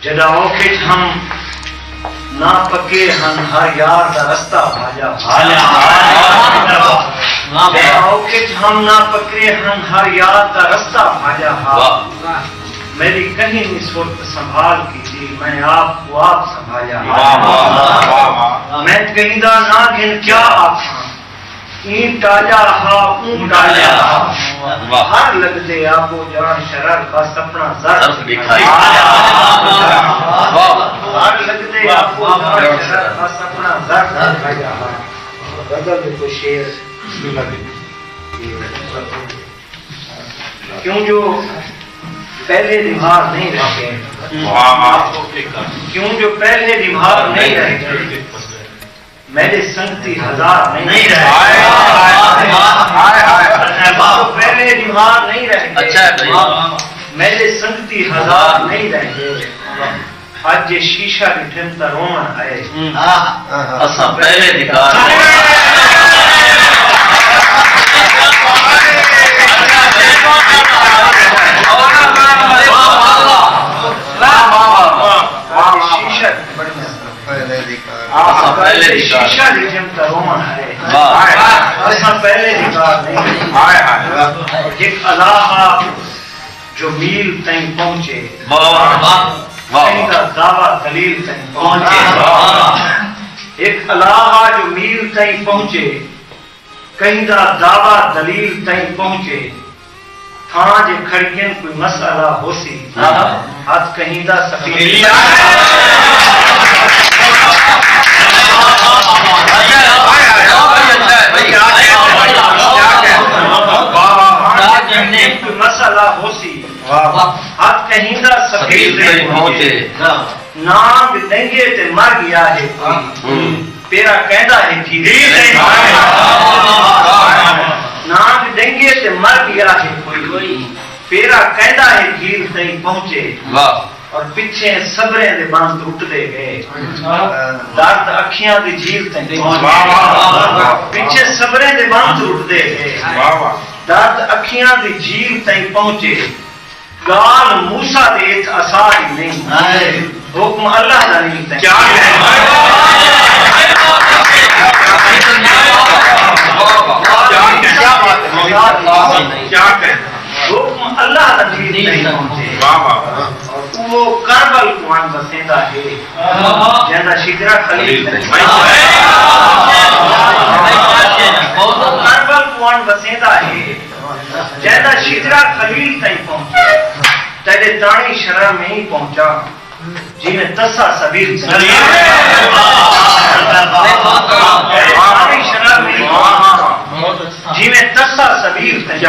جداؤ کے ہم نہ پکے ہن ہر یار دا رستہ بھاجا جداؤ کے ہم نہ پکے ہن ہر یار دا رستہ بھاجا میری کہیں نہیں صورت سنبھال کی تھی میں آپ کو آپ سنبھالا میں کہیں دا نہ گن کیا آکھاں این ٹاجا ہا اون ٹاجا ہر لگ دے آپو جان شرر بس اپنا ذرف دکھائی ہر لگ دے آپو جان شرر بس اپنا ذرف دکھائی غزل کو شیر کیوں جو پہلے دماغ نہیں رہے کیوں جو پہلے دماغ نہیں رہے میرے سنگتی ہزار نہیں رہے پہلے دماغ نہیں رہے میرے سنگتی ہزار نہیں رہے آج یہ شیشہ ڈھن تا رومن آئے اسا پہلے دکھار شیشہ ڈھن تا رومن آئے اسا پہلے دکھار نہیں ایک الہا جو میل تین پہنچے کہیں دا دعویٰ دلیل تین پہنچے ایک الہا جو میل تین پہنچے کہیں دا دعویٰ دلیل تین پہنچے تھاں جے کھڑکین کوئی مسئلہ ہو سی آج کہیں دا سفید کوئی مسئلہ ہو سی آج کہیں دا سفید پہنچے نام دنگے تے مر گیا ہے پیرا کہندا ہے کہ نام دنگے تے مر گیا ہے کوئی پیرا کہندا ہے گھیل تئیں پہنچے اور پیچھے صبریں دے بند ٹوٹ دے گئے درد اکھیاں دی جھیل تئیں پہنچے پیچھے صبریں دے بند ٹوٹ دے گئے درد اکھیاں دی جھیل تئیں پہنچے گال موسیٰ دے ایک اثار ہی نہیں حکم اللہ دا نہیں تئیں کیا حکم اللہ دا نہیں پہنچے وہ کربل کوان بسیندہ ہے جہاں شجرہ خلیل کربل کوان بسیندہ ہے جہاں شجرہ خلیل تائیں پہنچے تیرے دانی شرح میں ہی پہنچا جنہیں تسا سبیل دانی شرح میں ہی پہنچا جنہیں تسا سبیل تائیں